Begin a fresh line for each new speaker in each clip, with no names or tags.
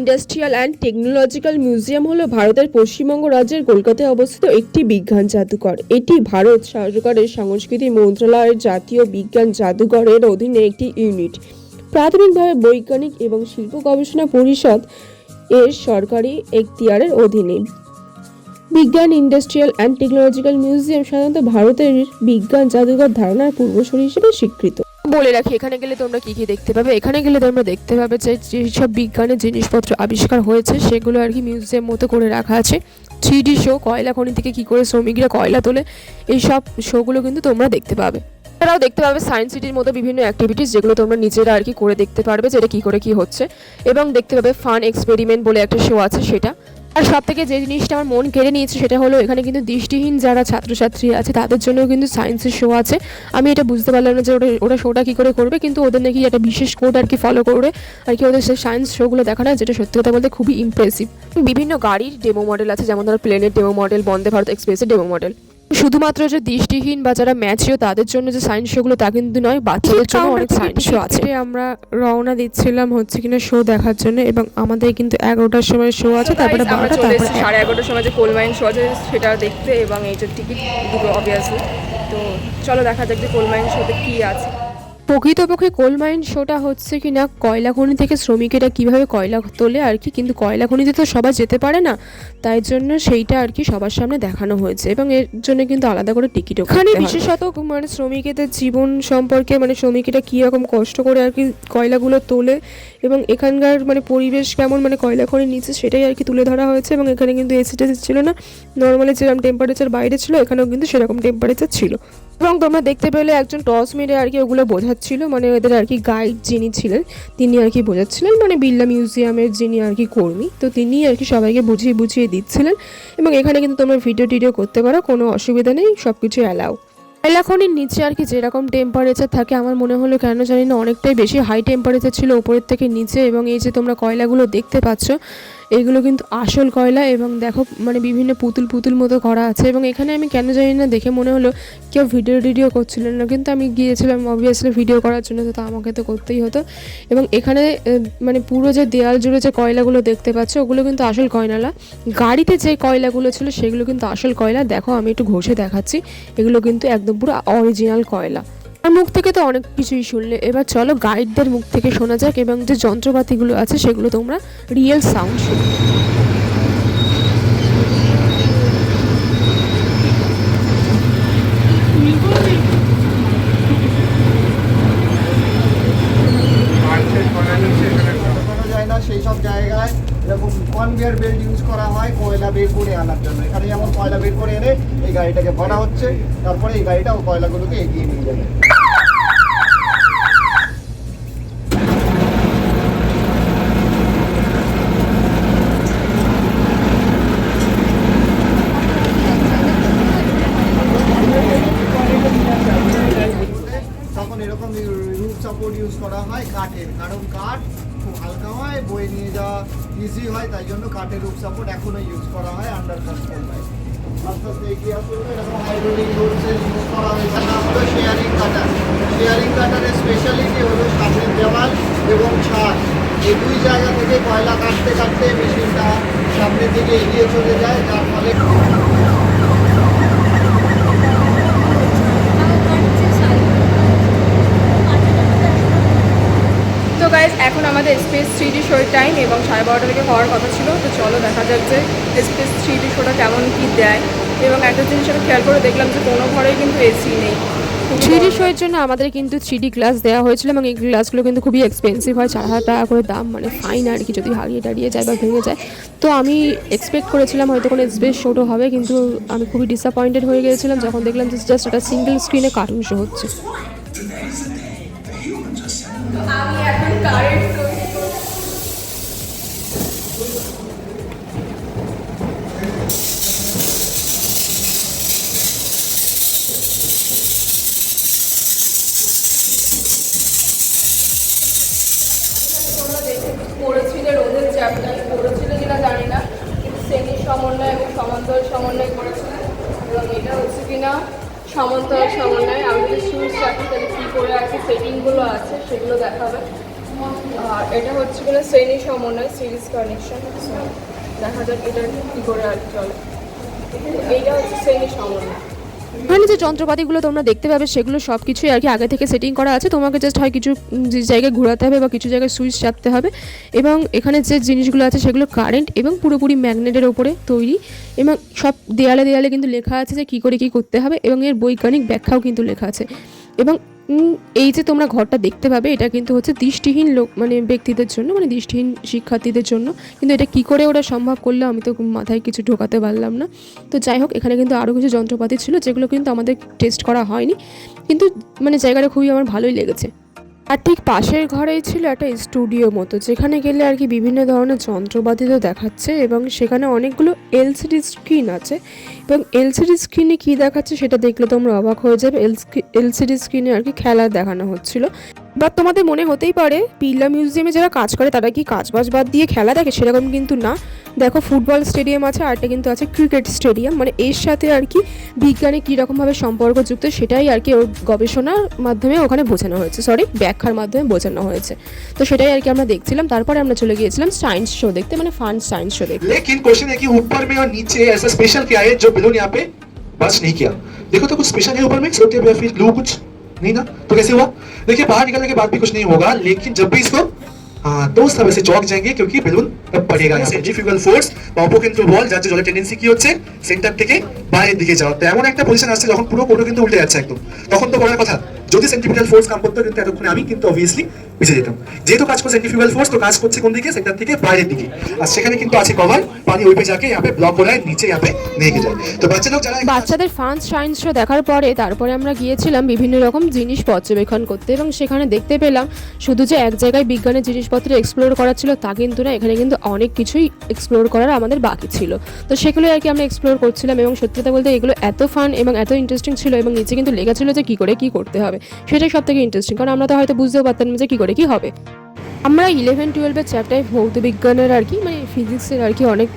Industrial and technological museum হলো ভারতের পশ্চিমবঙ্গ রাজ্যের কলকাতায় অবস্থিত একটি বিজ্ঞান জাদুঘর। এটি ভারত সরকারের সংস্কৃতি মন্ত্রণালয়ের জাতীয় বিজ্ঞান জাদুঘরের অধীনে একটি ইউনিট। প্রাথমিকভাবে বৈজ্ঞানিক এবং শিল্প গবেষণা পরিষদ এর সরকারি এখতিয়ারের অধীনে। বিজ্ঞান ইন্ডাস্ট্রিয়াল অ্যান্ড টেকনোলজিক্যাল মিউজিয়াম সাধারণত ভারতের বিজ্ঞান জাদুঘর ধারণার পূর্বসূরি হিসেবে স্বীকৃত। বলে রাখি, এখানে গেলে তোমরা কি কি দেখতে পাবে। এখানে গেলে তোমরা দেখতে পাবে যে যেসব বিজ্ঞানের জিনিসপত্র আবিষ্কার হয়েছে সেগুলো আর কি মিউজিয়াম মতো করে রাখা আছে। 3D শো, কয়লা খনি থেকে কি করে শ্রমিকরা কয়লা তোলে, এইসব শোগুলো কিন্তু তোমরা দেখতে পাবে। এছাড়াও দেখতে পাবে সায়েন্স সিটির মতো বিভিন্ন অ্যাক্টিভিটিস, যেগুলো তোমরা নিজেরা আর কি করে দেখতে পারবে যেটা কি করে কি হচ্ছে। এবং দেখতে পাবে ফান এক্সপেরিমেন্ট বলে একটা শো আছে সেটা। আর সব থেকে যে জিনিসটা আমার মন কেড়ে নিয়েছে সেটা হলো এখানে কিন্তু দৃষ্টিহীন যারা ছাত্রছাত্রী আছে তাদের জন্য কিন্তু সায়েন্সের শো আছে। আমি এটা বুঝতে পারলাম না যে ওরা শোটা কী করে করবে, কিন্তু ওদের নাকি একটা বিশেষ কোড আর কি ফলো করে আর কি ওদের সেই সায়েন্স শোগুলো দেখানো, যেটা সত্যি কথা বলতে খুবই ইমপ্রেসিভ। বিভিন্ন গাড়ির ডেমো মডেল আছে, যেমন ধরো প্লেনের ডেমো মডেল, বন্দে ভারত এক্সপ্রেসের ডেমো মডেল। শুধুমাত্র যে দৃষ্টিহীন বা যারা ম্যাচিও তাদের জন্য যে সায়েন্স শোগুলো তা কিন্তু নয়, বাচ্চাদের জন্য অনেক সায়েন্স শো আছে। আমরা রওনা দিচ্ছিলাম হচ্ছে কিনা শো দেখার জন্য, এবং আমাদের কিন্তু 11টার সময় শো আছে, তারপরে 12টা, তারপরে 11:30 সময় যে কোল মাইন শো আছে সেটা দেখতে, এবং এই যে টিকিট দুটো অবভিয়াসলি। তো চলো দেখা যাক যে কোল মাইন শোতে কী আছে। প্রকৃতপক্ষে কোল মাইন শোটা হচ্ছে কি না কয়লা খনি থেকে শ্রমিকেরা কিভাবে কয়লা তোলে আর কি, কিন্তু কয়লা খনিতে তো সবাই যেতে পারে না, তাই জন্য সেইটা আর কি সবার সামনে দেখানো হয়েছে, এবং এর জন্য কিন্তু আলাদা করে টিকিটও কাটতে হয়। বিশেষত মানে শ্রমিকদের জীবন সম্পর্কে, মানে শ্রমিকেরা কীরকম কষ্ট করে আর কি কয়লাগুলো তোলে এবং এখানকার মানে পরিবেশ কেমন, মানে কয়লা খনির নিচে, সেটাই আর কি তুলে ধরা হয়েছে। এবং এখানে কিন্তু এসি টেসি ছিল না, নর্মালি যেরকম টেম্পারেচার বাইরে ছিল এখানেও কিন্তু সেরকম টেম্পারেচার ছিল। এবং তোমরা দেখতে পেলে একজন টস মেরে আর কি ওগুলো বোঝাচ্ছিল, মানে ওদের আর কি গাইড যিনি ছিলেন তিনি আর কি বোঝাচ্ছিলেন, মানে বিড়লা মিউজিয়ামের যিনি আর কি কর্মী, তো তিনি আর কি সবাইকে বুঝিয়ে দিচ্ছিলেন। এবং এখানে কিন্তু তোমরা ভিডিও করতে পারো, কোনো অসুবিধা নেই, সব কিছু অ্যালাউ। কয়লা খনির নিচে আর কি যেরকম টেম্পারেচার থাকে, আমার মনে হলো কেন জানি না অনেকটাই বেশি হাই টেম্পারেচার ছিল উপরের থেকে নিচে। এবং এই যে তোমরা কয়লাগুলো দেখতে পাচ্ছ এইগুলো কিন্তু আসল কয়লা, এবং দেখো মানে বিভিন্ন পুতুল মতো করা আছে। এবং এখানে আমি কেন জানি না দেখে মনে হলো কেউ ভিডিও করছিলেন না, কিন্তু আমি গিয়েছিলাম অবভিয়াসলি ভিডিও করার জন্য, তো আমাকে তো করতেই হতো। এবং এখানে মানে পুরো যে দেয়াল জুড়ে যে কয়লাগুলো দেখতে পাচ্ছ ওগুলো কিন্তু আসল কয়লা না, গাড়িতে যে কয়লাগুলো ছিল সেগুলো কিন্তু আসল কয়লা। দেখো আমি একটু ঘষে দেখাচ্ছি, এগুলো কিন্তু একদম পুরো অরিজিনাল কয়লা। আর মুখ থেকে তো অনেক কিছুই শুনলে, এবার চলো গাইডদের মুখ থেকে শোনা যাক, এবং যে যন্ত্রপাতিগুলো আছে সেগুলো তোমরা রিয়েল সাউন্ড শুনো।
সেই সব জায়গায় এরকম কনভেয়ার বেল্ট ইউজ করা হয় কয়লা বের করে আনার জন্য। এখানে যেমন কয়লা বের করে এনে এই গাড়িটাকে ভরা হচ্ছে, তারপরে এই গাড়িটা ও কয়লাগুলোকে এগিয়ে নিয়ে যাবে। তখন এরকম রুট সাপোর্ট ইউজ করা হয় কাঠের, কারণ কাঠ খুব হালকা হয়, বয়ে নিয়ে যাওয়া ইজি হয়, তাই জন্য কাঠের রুট সাপোর্ট এখনো ইউজ করা হয় আন্ডার কনস্ট্রাকশন। আস্তে আস্তে এগিয়ে আসলে এরকম হাইড্রোলিক রোডসের ইউজ করা হয়েছে। নাম হলো শেয়ারিং কাটার। শেয়ারিং কাটারের স্পেশালিটি হলো সামনের দেওয়াল এবং ছাদ, এই দুই জায়গা থেকে কয়লা কাটতে মেশিনটা সামনের দিকে এগিয়ে চলে যায়, যার ফলে
তো গাইজ এখন আমাদের স্পেস 3D শোর টাইম, এবং 12:30 থেকে হওয়ার কথা ছিল। তো চলো দেখা যাক যে স্পেস 3D শোটা কেমন কি দেয়। এবং একটা জিনিস আমি খেয়াল করে দেখলাম যে কোনো ঘরেই কিন্তু এসি নেই। 3D শোয়ের জন্য আমাদের কিন্তু 3D গ্লাস দেওয়া হয়েছিল, এবং এই গ্লাসগুলো কিন্তু খুবই এক্সপেন্সিভ হয়, 4,000 টাকা করে দাম, মানে ফাইন আর কি যদি হারিয়ে যায় বা ভেঙে যায়। তো আমি এক্সপেক্ট করেছিলাম হয়তো কোনো স্পেস শোটা হবে, কিন্তু আমি খুবই ডিসঅ্যাপয়েন্টেড হয়ে গিয়েছিলাম যখন দেখলাম যে জাস্ট একটা সিঙ্গেল স্ক্রিনে কার্টুন শো হচ্ছে। আমি এখন কারেন্ট পড়েছিল রোদের চ্যাপ্টার পড়েছিল কিনা জানি না, কিন্তু শ্রেণীর সমন্বয় এবং সমান্তরাল সমন্বয় করেছিলেন। এবং এটা হচ্ছে কিনা সমান্তরাল সমন্বয়। আমি যদি সুইচ রাখি তাহলে কী করে আর কি সেটিংগুলো আছে সেগুলো দেখাবে। আর এটা হচ্ছে কিনা শ্রেণী সমন্বয় সিরিজ কানেকশন। দেখা যাক এটা কী করে আর চলে। এইটা হচ্ছে শ্রেণী সমন্বয়। এখানে যে যন্ত্রপাতিগুলো তোমরা দেখতে পাবে সেগুলো সব কিছুই আর কি আগে থেকে সেটিং করা আছে। তোমাকে জাস্ট হয় কিছু জায়গায় ঘোরাতে হবে বা কিছু জায়গায় সুইচ চাপতে হবে, এবং এখানে যে জিনিসগুলো আছে সেগুলো কারেন্ট এবং পুরোপুরি ম্যাগনেটের ওপরে তৈরি, এবং সব দেয়ালে দেয়ালে কিন্তু লেখা আছে যে কী করে কী করতে হবে, এবং এর বৈজ্ঞানিক ব্যাখ্যাও কিন্তু লেখা আছে। এবং এই যে তোমরা ঘরটা দেখতে পাবে এটা কিন্তু হচ্ছে দৃষ্টিহীন লোক মানে ব্যক্তিদের জন্য, মানে দৃষ্টিহীন শিক্ষার্থীদের জন্য। কিন্তু এটা কী করে ওরা সম্ভব করলো আমি তো মাথায় কিছু ঢোকাতে পারলাম না। তো যাই হোক, এখানে কিন্তু আরও কিছু যন্ত্রপাতি ছিল যেগুলো কিন্তু আমাদের টেস্ট করা হয়নি, কিন্তু মানে জায়গাটা খুবই আমার ভালোই লেগেছে। আর ঠিক পাশের ঘরেই ছিল একটা স্টুডিও মতো, যেখানে গেলে আর কি বিভিন্ন ধরনের যন্ত্রপাতি তো দেখাচ্ছে, এবং সেখানে অনেকগুলো এলসিডি স্ক্রিন আছে, এবং এলসিডি স্ক্রিনে কী দেখাচ্ছে সেটা দেখলে তোমরা অবাক হয়ে যাবে। এলসিডি স্ক্রিনে আর কি খেলা দেখানো হচ্ছিল। বা তোমাদের মনে হতেই পারে বিড়লা মিউজিয়ামে যারা কাজ করে তারা কি কাজবাজ বাদ দিয়ে খেলা দেখে, সেরকম কিন্তু না। দেখো ফুটবল স্টেডিয়াম আছে, আর একটা কিন্তু আছে ক্রিকেট স্টেডিয়াম, মানে এর সাথে আর কি বিজ্ঞানে কীরকমভাবে সম্পর্কযুক্ত সেটাই আর কি ওর গবেষণার মাধ্যমে ওখানে বোঝানো হয়েছে, ব্যাখ্যার মাধ্যমে বোঝানো হয়েছে। তো সেটাই আর কি আমরা দেখছিলাম। তারপরে আমরা চলে গিয়েছিলাম সায়েন্স শো দেখতে, মানে ফান সায়েন্স শো দেখতে।
लेकिन क्वेश्चन है कि ऊपर में और नीचे ऐसा स्पेशल क्या है जो बैलून यहाँ पे बस नहीं किया। देखो तो कुछ स्पेशल है ऊपर में, सोते या फिर ग्लू कुछ नहीं ना, तो कैसे हुआ? देखिए बाहर निकलने के बाद भी कुछ नहीं होगा, लेकिन जब भी इसको हाँ तो सब ऐसे चौक जाएंगे क्योंकि বেলুন তব পড়েगा। সেন্ট্রিফিউগাল ফোর্স বা অপকেন্দ্র বল যার জলের টেন্ডেন্সি কি হচ্ছে সেন্টার থেকে বাইরের দিকে যাওয়া। তো এমন একটা পজিশন আসছে যখন পুরো কোটো কিন্তু উল্টে যাচ্ছে একদম, তখন তো বলার কথা যদি সেন্ট্রিফিউগাল ফোর্স কাম করতো কিন্তু এতক্ষণে আমি কিন্তু অবভিয়াসলি পিছিয়ে যেতাম। যেহেতু কাজ করছে সেন্ট্রিফিউগাল ফোর্স, তো কাজ করছে কোন দিকে? সেন্টার থেকে বাইরের দিকে। আর সেখানে কিন্তু আছে কভার, পানি ওই पे जाके यहाँ पे ब्लॉक हो रहा है, नीचे यहाँ पे नहीं गिर रहा है। तो बच्चे लोग যারা
বাচ্চাদের ফান সায়েন্স শো দেখার পরে তারপরে আমরা গিয়েছিলাম বিভিন্ন রকম জিনিস পর্যবেক্ষণ করতে, এবং সেখানে দেখতে পেলাম শুধু যে এক জায়গায় বিজ্ঞানের জিনিসপত্র এক্সপ্লোর করা ছিল তা কিন্তু না, এখানে কিন্তু অনেক কিছুই এক্সপ্লোর করার আমাদের বাকি ছিল। তো সেগুলো আর কি আমরা এক্সপ্লোর করছিলাম, এবং সত্যি কথা বলতে এগুলো এত ফান এবং এত ইন্টারেস্টিং ছিল, এবং নিচে কিন্তু লেখা ছিল যে কী করে কী করতে হবে, সেটাই সব থেকে ইন্টারেস্টিং, কারণ আমরা তো হয়তো বুঝতেও পারতাম না যে কী করে কী হবে। আমরা 11-12 চ্যাপ্টারে ভৌত বিজ্ঞানের আর কি মানে ফিজিক্সের আর কি অনেক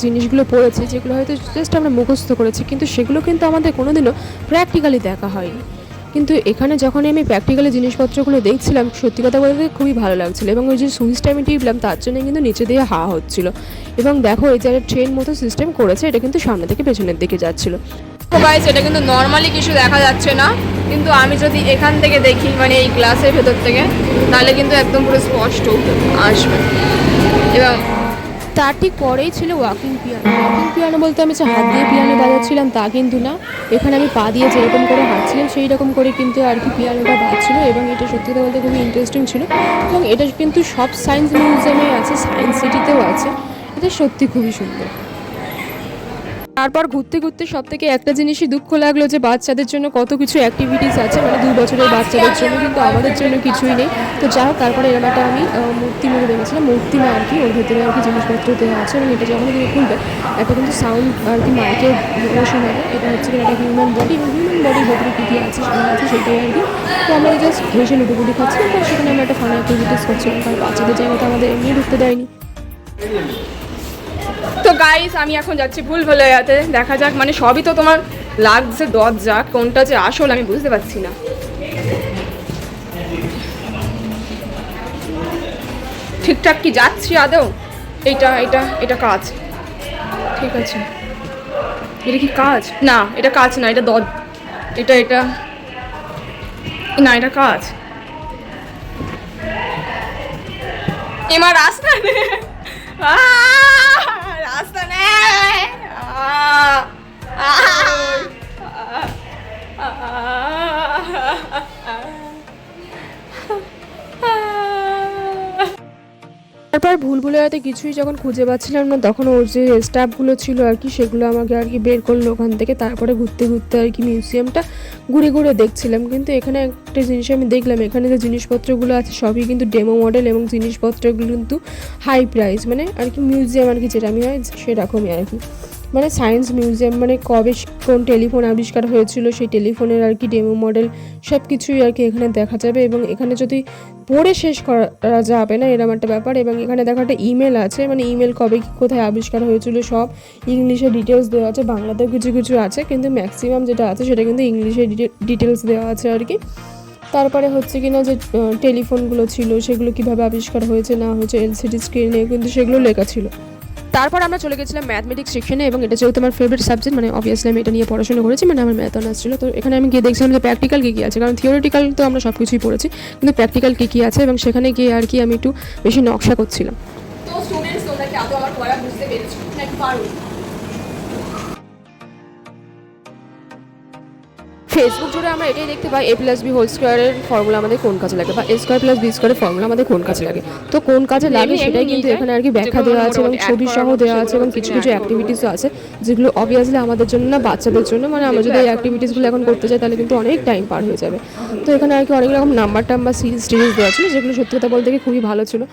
জিনিসগুলো পড়েছি যেগুলো হয়তো জাস্ট আমরা মুখস্থ করেছি, কিন্তু সেগুলো কিন্তু আমাদের কোনোদিনও প্র্যাকটিক্যালি দেখা হয়নি। কিন্তু এখানে যখন আমি প্র্যাকটিক্যালি জিনিসপত্রগুলো দেখছিলাম সত্যি কথা বলতে খুবই ভালো লাগছিলো, এবং ওই যে সুইচটা আমি টিপলাম তার জন্য কিন্তু নিচে দিয়ে হাওয়া হচ্ছিলো। এবং দেখো এই যে ট্রেন মতো সিস্টেম করেছে, এটা কিন্তু সামনে থেকে পেছনের দিকে যাচ্ছিলো। গাইস এটা কিন্তু নর্মালি কিছু দেখা যাচ্ছে না, কিন্তু আমি যদি এখান থেকে দেখি মানে এই গ্লাসের ভেতর থেকে, তাহলে কিন্তু একদম পুরো স্পষ্ট আসবে। এবং তার ঠিক পরেই ছিল ওয়াকিং পিয়ানো। ওয়াকিং পিয়ানো বলতে আমি যে হাত দিয়ে পিয়ানো বাজাচ্ছিলাম তা কিন্তু না, এখানে আমি পা দিয়ে যেরকম করে হাঁটছিলাম সেই রকম করে কিন্তু আর কি পিয়ানোটা বাজছিল, এবং এটা সত্যি কথা বলতে খুবই ইন্টারেস্টিং ছিল। এবং এটা কিন্তু সব সায়েন্স মিউজিয়ামে আছে, সায়েন্স সিটিতেও আছে, এটা সত্যি খুবই সুন্দর। তারপর ঘুরতে ঘুরতে সব থেকে একটা জিনিসই দুঃখ লাগলো যে বাচ্চাদের জন্য কত কিছু অ্যাক্টিভিটিস আছে, মানে 2 বছরের বাচ্চাদের জন্য, কিন্তু আমাদের জন্য কিছুই নেই। তো যাই হোক, তারপরে এরকম একটা আমি মূর্তি মনে দেখেছিলাম, মূর্তি না আর কি ওর ভেতরে আর কি জিনিসপত্র দেওয়া আছে, এবং এটা যখন তুমি খুলবে একটা কিন্তু সাউন্ড আর কি মাইকের শোনা যায়। এটা হচ্ছে একটা হিউম্যান বডি, এবং হিউম্যান বডির ভেতরে কী কী আছে সেটা আছে সেটাই আর কি। তো আমরা জাস্ট হেসে লুটোপুটি খাচ্ছিলাম, তো সেখানে আমরা একটা ফান অ্যাক্টিভিটিস করছিলাম, কারণ বাচ্চাদের জায়গাতে আমাদের এমনি ঢুকতে দেয়নি। তো গাইস আমি এখন যাচ্ছি ভুলভুলাইয়াতে, দেখা যাক, মানে সবই তো তোমার লাগছে দরজা, কোনটা যে আসল আমি বুঝতে পারছি না। ঠিকঠাক কি যাচ্ছি আদৌ? এইটা এটা এটা কাজ, ঠিক আছে। এটা কি কাজ? না এটা কাজ না, এটা এটা এটা না, এটা কাজ। এবার রাস্তা নেই, রাস্তা নেই। তারপর ভুলভুলাইয়াতে কিছুই যখন খুঁজে পাচ্ছিলাম না, তখন ওর যে স্টাফগুলো ছিল আর কি সেগুলো আমাকে আর কি বের করলো ওখান থেকে। তারপরে ঘুরতে ঘুরতে আর কি মিউজিয়ামটা ঘুরে ঘুরে দেখছিলাম। কিন্তু এখানে একটা জিনিস আমি দেখলাম, এখানে যে জিনিসপত্রগুলো আছে সবই কিন্তু ডেমো মডেল, এবং জিনিসপত্রগুলো কিন্তু হাই প্রাইস, মানে আর কি মিউজিয়াম আর কি যেরকমই হয় সেরকমই আর কি। মানে সায়েন্স মিউজিয়াম, মানে কবে কোন টেলিফোন আবিষ্কার হয়েছিল সেই টেলিফোনের আর কি ডেমো মডেল সব কিছুই আর কি এখানে দেখা যাবে, এবং এখানে যদি পড়ে শেষ করা যাবে না এরকম একটা ব্যাপার। এবং এখানে দেখো একটা ইমেল আছে, মানে ইমেল কবে কোথায় আবিষ্কার হয়েছিল সব ইংলিশে ডিটেলস দেওয়া আছে, বাংলাতেও কিছু কিছু আছে, কিন্তু ম্যাক্সিমাম যেটা আছে সেটা কিন্তু ইংলিশে ডিটেলস দেওয়া আছে আর কি। তারপরে হচ্ছে কিনা যে টেলিফোনগুলো ছিল সেগুলো কিভাবে আবিষ্কার হয়েছে না হয়েছে এলসিডি স্ক্রিনে কিন্তু সেগুলো লেখা ছিল। তারপর আমরা চলে গেছিলাম ম্যাথমেটিক্স সেকশনে এবং এটা যেহেতু আমার ফেভারিট সাবজেক্ট, মানে অবভিয়াসলি আমি এটা নিয়ে পড়াশোনা করেছি, মানে আমার ম্যাথ অনার্স ছিল। তো এখানে আমি গিয়ে দেখছিলাম যে প্র্যাকটিক্যাল কী কী আছে, কারণ থিওরিটিক্যাল তো আমরা সব কিছুই পড়েছি, কিন্তু প্র্যাকটিক্যাল কী কী আছে এবং সেখানে গিয়ে আর কি আমি একটু বেশি নকশা করছিলাম। তো স্টুডেন্টস তোমরা কি আদৌ আমার পড়া বুঝতে পেরেছো নাকি পারো? ফেসবুক জুড়ে আমরা এটাই দেখতে পাই a+b² ফর্মুলা আমাদের কোন কাজে লাগে বা a² + b² ফর্মুলা আমাদের কোন কাজে লাগে। তো কোন কাজে লাগে সেটাই কিন্তু এখানে আর কি ব্যাখ্যা দেওয়া আছে এবং ছবি সহ দেওয়া আছে এবং কিছু কিছু অ্যাক্টিভিটিসও আছে যেগুলো অবভিয়াসলি আমাদের জন্য না বাচ্চাদের জন্য, মানে আমরা যদি এই অ্যাক্টিভিটিসগুলো এখন করতে চাই তাহলে কিন্তু অনেক টাইম পার হয়ে যাবে। তো এখানে আর কি অনেক রকম নাম্বার সিরিজ দেওয়া ছিল যেগুলো সত্যি কথা বলতে গিয়ে খুবই ভালো ছিল।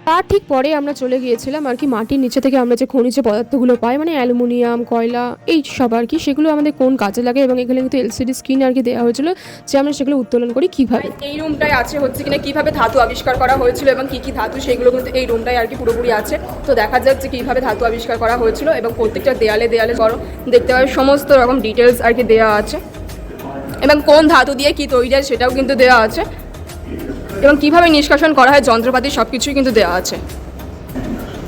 তার ঠিক পরে আমরা চলে গিয়েছিলাম আর কি মাটির নিচে থেকে আমরা যে খনিজ পদার্থগুলো পাই, মানে অ্যালুমিনিয়াম, কয়লা, এই সব আর কি, সেগুলো আমাদের কোন কাজে লাগে এবং এখানে কিন্তু এলসিডি স্ক্রিন আর কি দেওয়া হয়েছিল যে আমরা সেগুলো উত্তোলন করি কীভাবে। এই রুমটায় আছে হচ্ছে কিনা কীভাবে ধাতু আবিষ্কার করা হয়েছিল এবং কী কী ধাতু সেগুলো কিন্তু এই রুমটায় আর কি পুরোপুরি আছে। তো দেখা যাক যে কীভাবে ধাতু আবিষ্কার করা হয়েছিল এবং প্রত্যেকটা দেয়ালে করো দেখতে পাবে সমস্ত রকম ডিটেলস আর কি দেওয়া আছে এবং কোন ধাতু দিয়ে কী তৈরি হয় সেটাও কিন্তু দেওয়া আছে এবং কীভাবে নিষ্কাশন করা হয় যন্ত্রপাতি সব কিছুই কিন্তু দেওয়া আছে।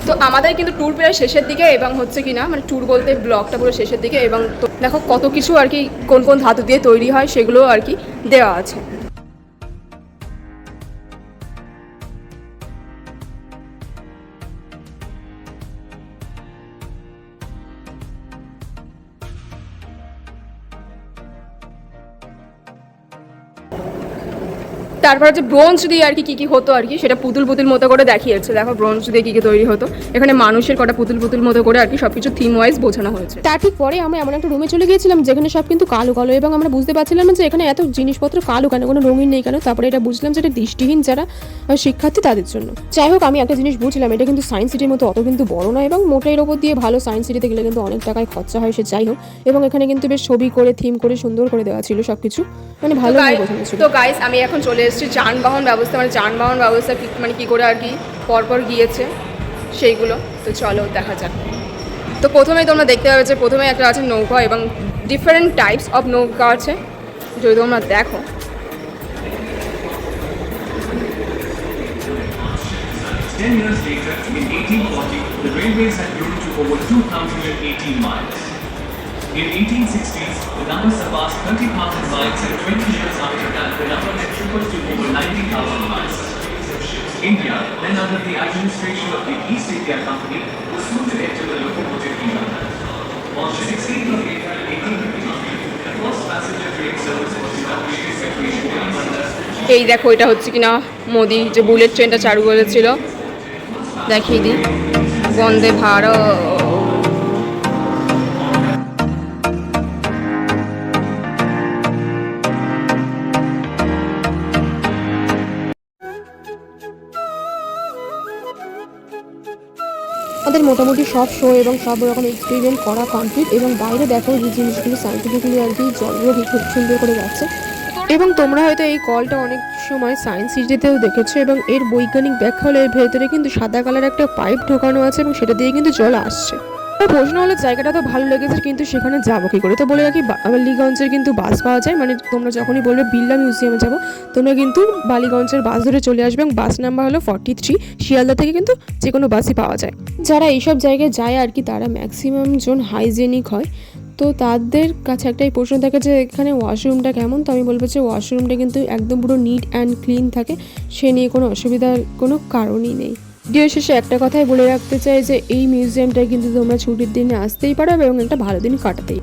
তো আমাদের কিন্তু ট্যুর প্রায় শেষের দিকে এবং হচ্ছে কি না, মানে ট্যুর বলতে ব্লগটা পুরো শেষের দিকে এবং তো দেখো কত কিছু আর কি কোন কোন ধাতু দিয়ে তৈরি হয় সেগুলো আর কি দেওয়া আছে। তারপর হচ্ছে ব্রোঞ্জ দিয়ে আর কি কী হতো আর কি সেটা পুতুল মতো করে দেখিয়েছে। দেখো ব্রোঞ্জ দিয়ে কী তৈরি হতো, এখানে মানুষের কটা পুতুল মতো করে আর কি সব কিছু থিম ওয়াইজ বোঝানো হয়েছে। তার ঠিক পরে আমরা এমন একটা রুমে চলে গিয়েছিলাম যেখানে সব কিন্তু কালো কালো এবং আমরা বুঝতে পারছিলাম যে এখানে এত জিনিসপত্র কালো কেন, কোনো রঙিন নেই কেন। তারপরে এটা বুঝলাম যে এটা দৃষ্টিহীন যারা শিক্ষার্থী তাদের জন্য। যাই হোক, আমি একটা জিনিস বুঝলাম এটা কিন্তু সায়েন্স সিটির মতো অত কিন্তু বড় না এবং মোটের ওপর দিয়ে ভালো সায়েন্স সিটিতে গেলে কিন্তু অনেক টাকায় খরচা হয়, সে যাই হোক। এবং এখানে কিন্তু বেশ ছবি করে থিম করে সুন্দর করে দেওয়া ছিল সব কিছু, মানে ভালো বোঝানো ছিল। তো গাইস, আমি এখন চলে এসেছি যানবাহন ব্যবস্থা, মানে যানবাহন ব্যবস্থা মানে কী করে আর কি পরপর গিয়েছে সেইগুলো। তো চলো দেখা যাক। তো প্রথমেই তোমরা দেখতে পাবে যে প্রথমে একটা আছে নৌকা এবং ডিফারেন্ট টাইপস অফ নৌকা আছে যদি তোমরা দেখো।
Ten years later, in 1840, the railways had grown to over 2,018 miles. In 1860s, the number surpassed 30,000 miles, and 20 years after that, the number had tripled to over 90,000 miles. India, then under the administration of the East India Company, was soon to enter the locomotive era. On the 16th of April 1853, the first passenger train service was inaugurated.
এই দেখো, এটা হচ্ছে কিনা মোদি যে bullet ট্রেনটা চালু করেছিল, দেখিয়ে দিই, বন্দে ভারত। আমাদের মোটামুটি সব শো এবং সব রকম এক্সপেরিমেন্ট করা কমপ্লিট এবং বাইরে দেখো যে জিনিসগুলো সায়েন্টিফিক্যালি আর কি জলগুলো খুব সুন্দর করে যাচ্ছে। এবং তোমরা হয়তো এই কলটা অনেক সময় সায়েন্স সিটিতেও দেখেছো এবং এর বৈজ্ঞানিক ব্যাখ্যা হলো এর ভেতরে কিন্তু সাদা কালার একটা পাইপ ঢোকানো আছে এবং সেটা দিয়ে কিন্তু জল আসছে। প্রশ্ন হলো জায়গাটা তো ভালো লেগেছে কিন্তু সেখানে যাবো কি করে। তো বলে রাখি, বালিগঞ্জের কিন্তু বাস পাওয়া যায়, মানে তোমরা যখনই বলবে বিড়লা মিউজিয়ামে যাবো তোমরা কিন্তু বালিগঞ্জের বাস ধরে চলে আসবে এবং বাস নাম্বার হলো 43। শিয়ালদা থেকে কিন্তু যে কোনো বাসই পাওয়া যায়। যারা এইসব জায়গায় যায় আর কি তারা ম্যাক্সিমাম জন হাইজেনিক হয়। তো তাদের কাছে একটাই প্রশ্ন থাকে যে এখানে ওয়াশরুমটা কেমন। তো আমি বলবো যে ওয়াশরুমটা কিন্তু একদম পুরো নিট অ্যান্ড ক্লিন থাকে, সে নিয়ে কোনো অসুবিধার কোনো কারণই নেই। ভিডিও শেষে একটা কথাই বলে রাখতে চাই যে এই মিউজিয়ামটায় কিন্তু তোমরা ছুটির দিনে আসতেই পারো এবং একটা ভালো দিন কাটাতেই।